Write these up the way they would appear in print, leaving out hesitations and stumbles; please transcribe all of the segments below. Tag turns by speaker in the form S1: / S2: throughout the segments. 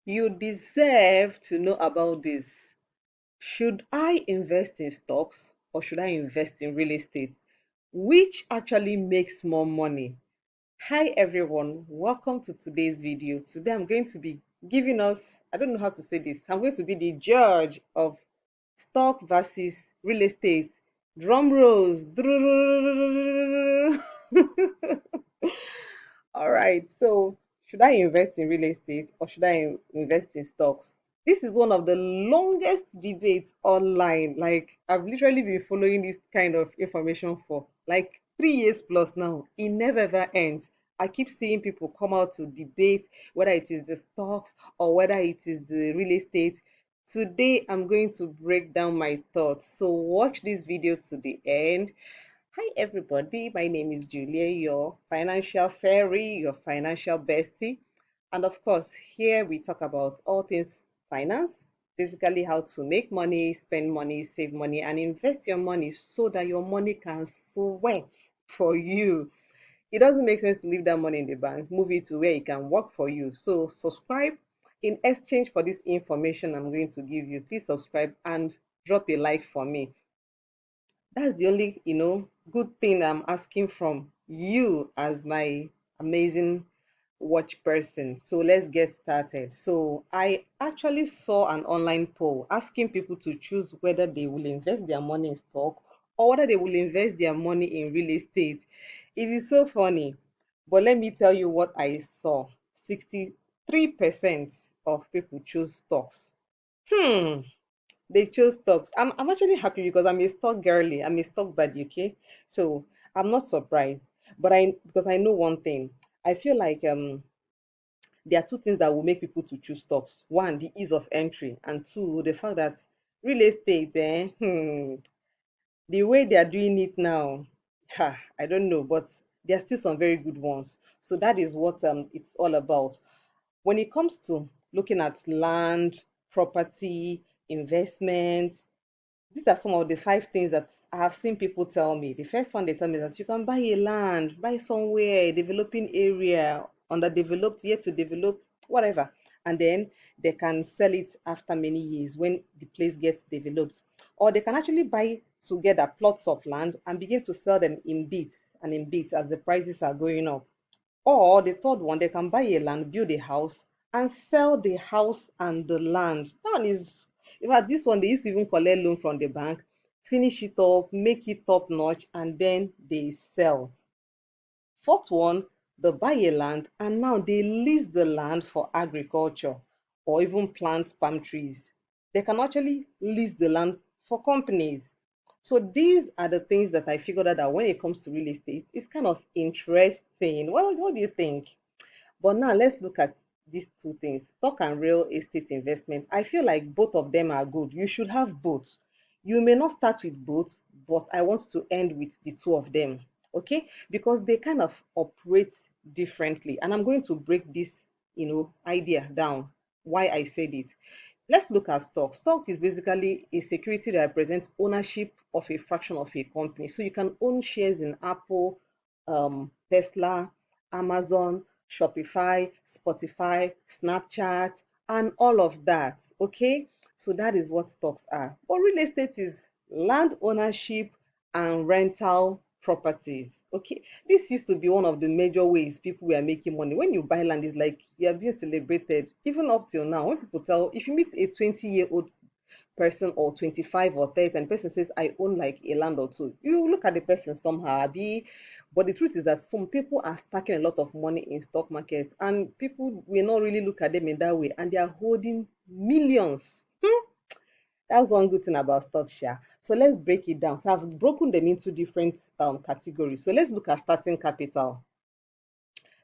S1: You deserve to know about this. Should I invest in stocks or should I invest in real estate? Which actually makes more money? Hi everyone, welcome to today's video. Today I'm going to be giving us, I don't know how to say this, I'm going to be the judge of stock versus real estate. Drum rolls. All right, so should I invest in real estate or should I invest in stocks? This is one of the longest debates online. Like, I've literally been following this kind of information for like 3 years plus now. It never ever ends. I keep seeing people come out to debate whether it is the stocks or whether it is the real estate. Today, I'm going to break down my thoughts. So, watch this video to the end. Hi, everybody. My name is Julia, your financial fairy, your financial bestie. And of course, here we talk about all things finance, basically how to make money, spend money, save money, and invest your money so that your money can sweat for you. It doesn't make sense to leave that money in the bank, move it to where it can work for you. So, subscribe in exchange for this information I'm going to give you. Please subscribe and drop a like for me. That's the only, good thing I'm asking from you as my amazing watch person. So let's get started. So I actually saw an online poll asking people to choose whether they will invest their money in stock or whether they will invest their money in real estate. It is so funny, but let me tell you what I saw. 63% of people choose stocks. Hmm. They chose stocks. I'm actually happy because I'm a stock girly. I'm a stock buddy, okay? So I'm not surprised. But I because I know one thing. I feel like there are two things that will make people to choose stocks. One, the ease of entry, and two, the fact that real estate, the way they are doing it now, I don't know, but there are still some very good ones. So that is what it's all about. When it comes to looking at land, property, investments, these are some of the five things that I have seen people tell me. The first one they tell me is that you can buy a land, buy somewhere, a developing area, underdeveloped, yet to develop, whatever. And then they can sell it after many years when the place gets developed. Or they can actually buy together plots of land and begin to sell them in bits and in bits as the prices are going up. Or the third one, they can buy a land, build a house, and sell the house and the land. That one is, in fact, this one they used to even collect loan from the bank, finish it up, make it top notch, and then they sell. Fourth one, they buy a land and now they lease the land for agriculture or even plant palm trees. They can actually lease the land for companies. So these are the things that I figured out that when it comes to real estate, it's kind of interesting. Well, what do you think? But now let's look at these two things, stock and real estate investment. I feel like both of them are good. You should have both. You may not start with both, but I want to end with the two of them. Okay? Because they kind of operate differently. And I'm going to break this, idea down. Why I said it. Let's look at stock. Stock is basically a security that represents ownership of a fraction of a company. So you can own shares in Apple, Tesla, Amazon, Shopify, Spotify, Snapchat, and all of that. Okay, so that is what stocks are. But real estate is land ownership and rental properties. Okay, this used to be one of the major ways people were making money. When you buy land, it's like you're being celebrated. Even up till now, when people tell, if you meet a 20-year-old person or 25 or 30 and the person says I own like a land or two, you look at the person somehow abi. But the truth is that some people are stacking a lot of money in stock market and people will not really look at them in that way and they are holding millions. That's one good thing about stock share. So let's break it down. So I've broken them into different categories. So let's look at starting capital.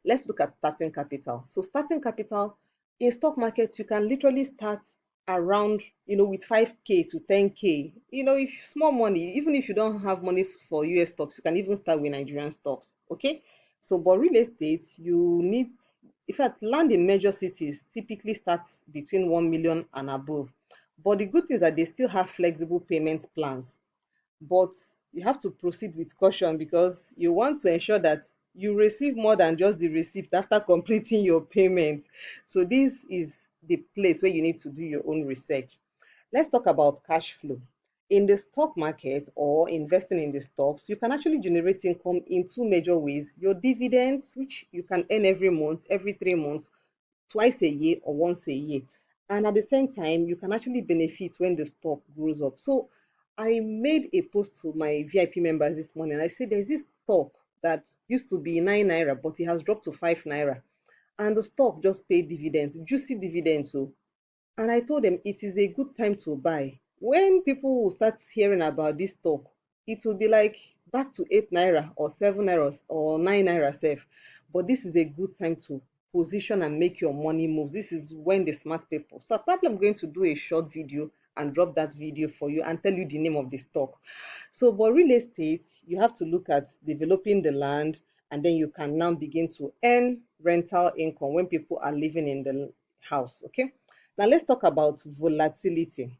S1: Let's look at starting capital. So starting capital in stock markets, you can literally start around, with 5K to 10K. If small money, even if you don't have money for US stocks, you can even start with Nigerian stocks. Okay. So, but real estate, you need, in fact, land in major cities typically starts between 1 million and above. But the good thing is that they still have flexible payment plans, but you have to proceed with caution because you want to ensure that you receive more than just the receipt after completing your payment. So this is the place where you need to do your own research. Let's talk about cash flow. In the stock market or investing in the stocks, you can actually generate income in two major ways. Your dividends, which you can earn every month, every 3 months, twice a year or once a year. And at the same time, you can actually benefit when the stock grows up. So I made a post to my VIP members this morning. I said there's this stock that used to be 9 naira, but it has dropped to 5 naira. And the stock just paid dividends, juicy dividends. So and I told them it is a good time to buy. When people will start hearing about this talk, it will be like back to 8 naira or 7 naira or 9 naira safe. But this is a good time to position and make your money move. This is when the smart people. So probably I'm going to do a short video and drop that video for you and tell you the name of the stock. So, but real estate, you have to look at developing the land, and then you can now begin to earn rental income when people are living in the house. Okay. Now let's talk about volatility.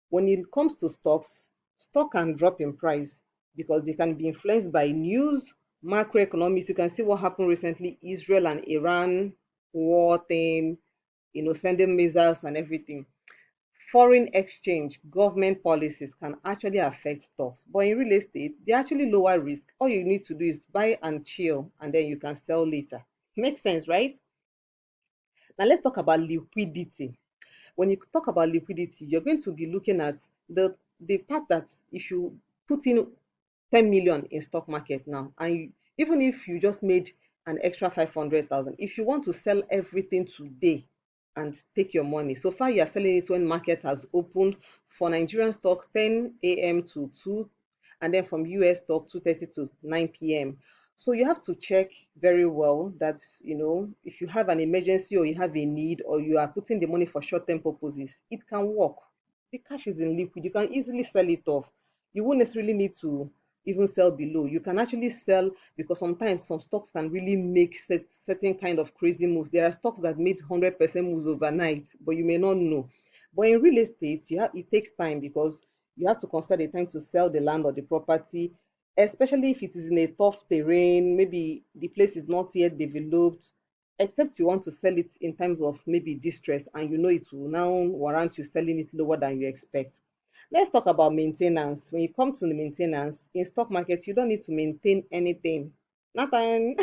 S1: When it comes to stocks, stock can drop in price because they can be influenced by news, macroeconomics. You can see what happened recently, Israel and Iran war thing, sending missiles and everything. Foreign exchange, government policies can actually affect stocks. But in real estate, they actually lower risk. All you need to do is buy and chill, and then you can sell later. Makes sense, right? Now let's talk about liquidity. When you talk about liquidity, you're going to be looking at the part that if you put in 10 million in stock market now, and even if you just made an extra 500,000, if you want to sell everything today and take your money, so far you are selling it when market has opened. For Nigerian stock, 10 a.m. to 2, and then from US stock, 2:30 to 9 p.m. So you have to check very well that, if you have an emergency or you have a need or you are putting the money for short-term purposes, it can work. The cash is in liquid. You can easily sell it off. You won't necessarily need to even sell below. You can actually sell because sometimes some stocks can really make certain kind of crazy moves. There are stocks that made 100% moves overnight, but you may not know. But in real estate, it takes time because you have to consider the time to sell the land or the property, especially if it is in a tough terrain, maybe the place is not yet developed, except you want to sell it in terms of maybe distress and it will now warrant you selling it lower than you expect. Let's talk about maintenance. When you come to the maintenance in stock market, you don't need to maintain anything. Nothing.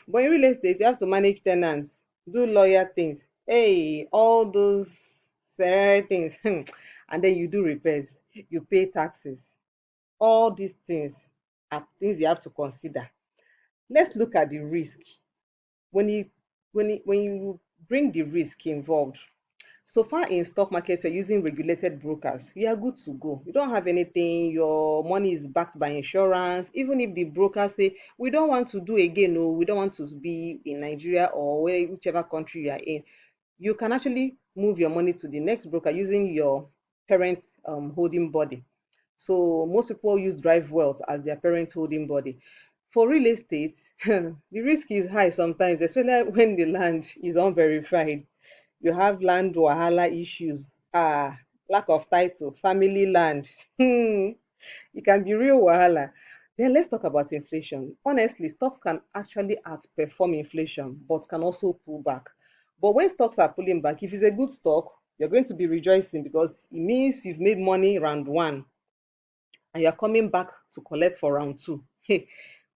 S1: But in real estate, you have to manage tenants, do lawyer things. Hey, all those Sarah things. And then you do repairs, you pay taxes. All these things are things you have to consider. Let's look at the risk. When you bring the risk involved, so far in stock market, you're using regulated brokers. You are good to go. You don't have anything. Your money is backed by insurance. Even if the broker say we don't want to do again, no, we don't want to be in Nigeria or whichever country you are in, you can actually move your money to the next broker using your parent holding body. So most people use Drive Wealth as their parent holding body. For real estate, the risk is high sometimes, especially when the land is unverified. You have land wahala issues, lack of title, family land. It can be real wahala. Then let's talk about inflation. Honestly, stocks can actually outperform inflation, but can also pull back. But when stocks are pulling back, if it's a good stock, you're going to be rejoicing because it means you've made money round one and you're coming back to collect for round two.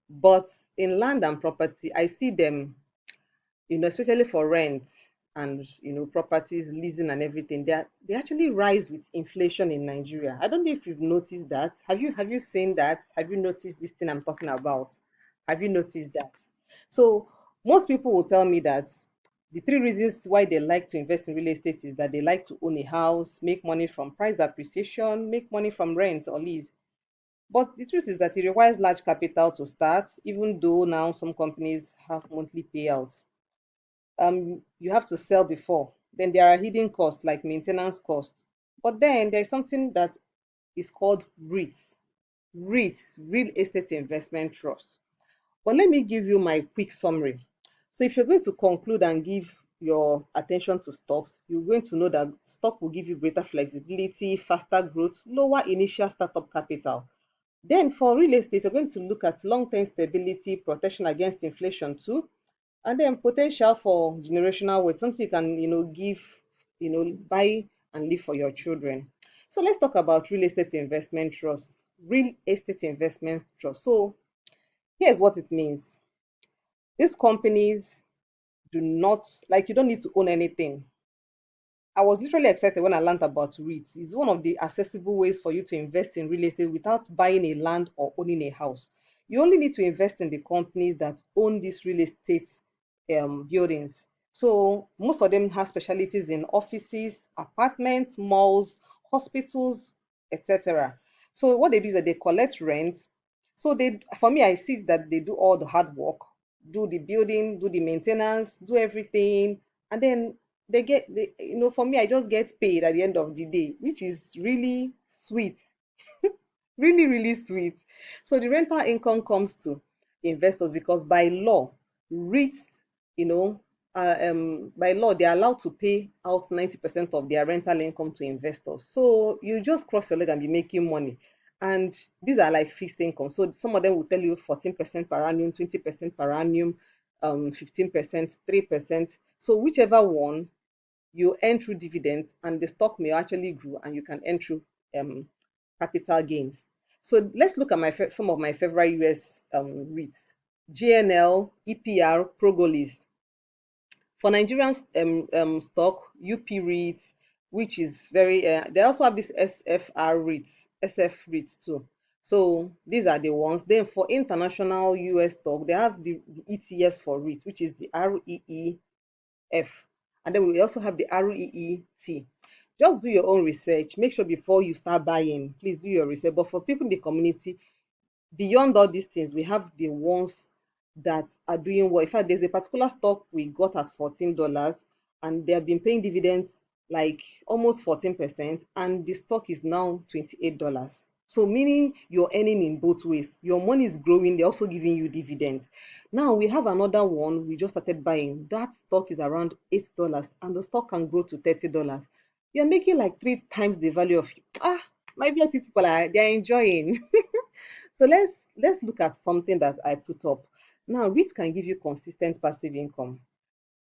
S1: But in land and property, I see them, especially for rent and properties, leasing and everything, they actually rise with inflation in Nigeria. I don't know if you've noticed that. Have you seen that? Have you noticed this thing I'm talking about? Have you noticed that? So most people will tell me that the three reasons why they like to invest in real estate is that they like to own a house, make money from price appreciation, make money from rent or lease. But the truth is that it requires large capital to start, even though now some companies have monthly payouts. You have to sell before. Then there are hidden costs like maintenance costs. But then there's something that is called REITs, Real Estate Investment Trust. But let me give you my quick summary. So if you're going to conclude and give your attention to stocks, you're going to know that stock will give you greater flexibility, faster growth, lower initial startup capital. Then for real estate, you're going to look at long-term stability, protection against inflation too, and then potential for generational wealth, something you can, give buy and live for your children. So let's talk about real estate investment trust. Real estate investment trust. So here's what it means. These companies do not, like, you don't need to own anything. I was literally excited when I learned about REITs. It's one of the accessible ways for you to invest in real estate without buying a land or owning a house. You only need to invest in the companies that own these real estate buildings. So most of them have specialties in offices, apartments, malls, hospitals, etc. So what they do is that they collect rent. So for me, I see that they do all the hard work, do the building, do the maintenance, do everything, and then for me, I just get paid at the end of the day, which is really sweet. Really, really sweet. So the rental income comes to investors because by law, REITs, by law, they're allowed to pay out 90% of their rental income to investors. So you just cross your leg and be making money. And these are like fixed income. So some of them will tell you 14% per annum, 20% per annum, 15%, 3%. So whichever one, you earn through dividends, and the stock may actually grow and you can earn through um, capital gains. So let's look at some of my favorite US REITs: GNL, EPR, Progolis. For Nigerian stock, UP REITs, which is very, they also have this SFR REITs, SF REITs too. So these are the ones. Then for international US stock, they have the ETFs for REITs, which is the REEF. And then we also have the REET. Just do your own research. Make sure before you start buying, please do your research. But for people in the community, beyond all these things, we have the ones that are doing well. In fact, there's a particular stock we got at $14, and they have been paying dividends like almost 14%, and the stock is now $28. So meaning you're earning in both ways. Your money is growing, they're also giving you dividends. Now we have another one we just started buying. That stock is around $8, and the stock can grow to $30. You're making like 3 times the value of my VIP people are they're enjoying. So let's look at something that I put up. Now, REIT can give you consistent passive income.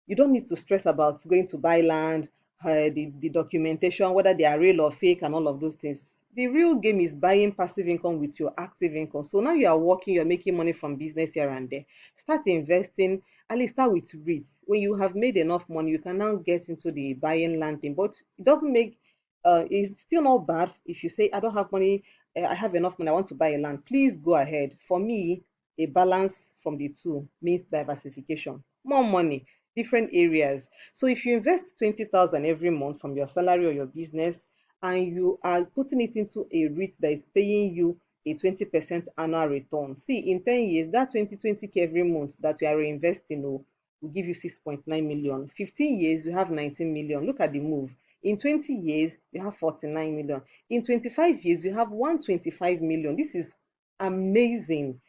S1: You don't need to stress about going to buy land, the documentation, whether they are real or fake, and all of those things. The real game is buying passive income with your active income. So now you are working, you're making money from business here and there. Start investing, at least start with REITs. When you have made enough money, you can now get into the buying land thing. But it doesn't make it's still not bad if you say, I don't have money, I have enough money, I want to buy a land. Please go ahead. For me, a balance from the two means diversification. More money, different areas. So if you invest 20,000 every month from your salary or your business, and you are putting it into a REIT that is paying you a 20% annual return. See, in 10 years, that 20K every month that you are reinvesting will give you 6.9 million. 15 years, you have 19 million. Look at the move. In 20 years, you have 49 million. In 25 years, you have 125 million. This is amazing.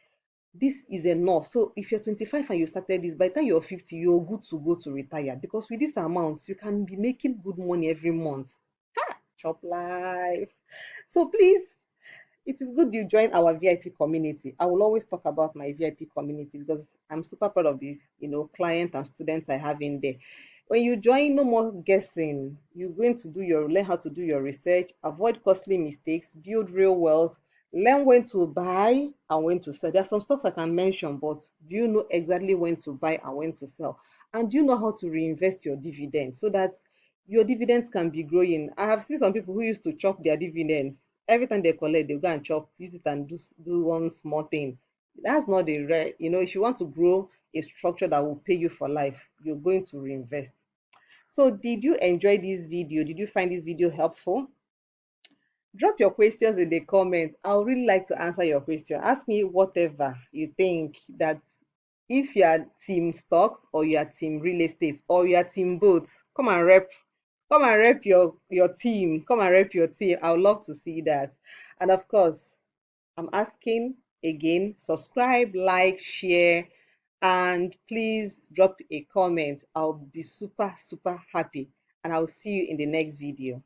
S1: This is enough. So if you're 25 and you started this, by the time you're 50, you're good to go to retire, because with this amount, you can be making good money every month. Ha! Chop life. So please, it is good you join our VIP community. I will always talk about my VIP community because I'm super proud of these, client and students I have in there. When you join, no more guessing. You're going to learn how to do your research, avoid costly mistakes, build real wealth, learn when to buy and when to sell. There are some stocks I can mention, but do you know exactly when to buy and when to sell? And do you know how to reinvest your dividends so that your dividends can be growing? I have seen some people who used to chop their dividends. Every time they collect, they go and chop, use it and do one small thing. That's not the rare. If you want to grow a structure that will pay you for life, you're going to reinvest. So did you enjoy this video? Did you find this video helpful? Drop your questions in the comments. I would really like to answer your question. Ask me whatever you think, that if you are team stocks or you are team real estate or you are team both, come and rep your team. Come and rep your team. I would love to see that. And of course, I'm asking again, subscribe, like, share, and please drop a comment. I'll be super, super happy. And I'll see you in the next video.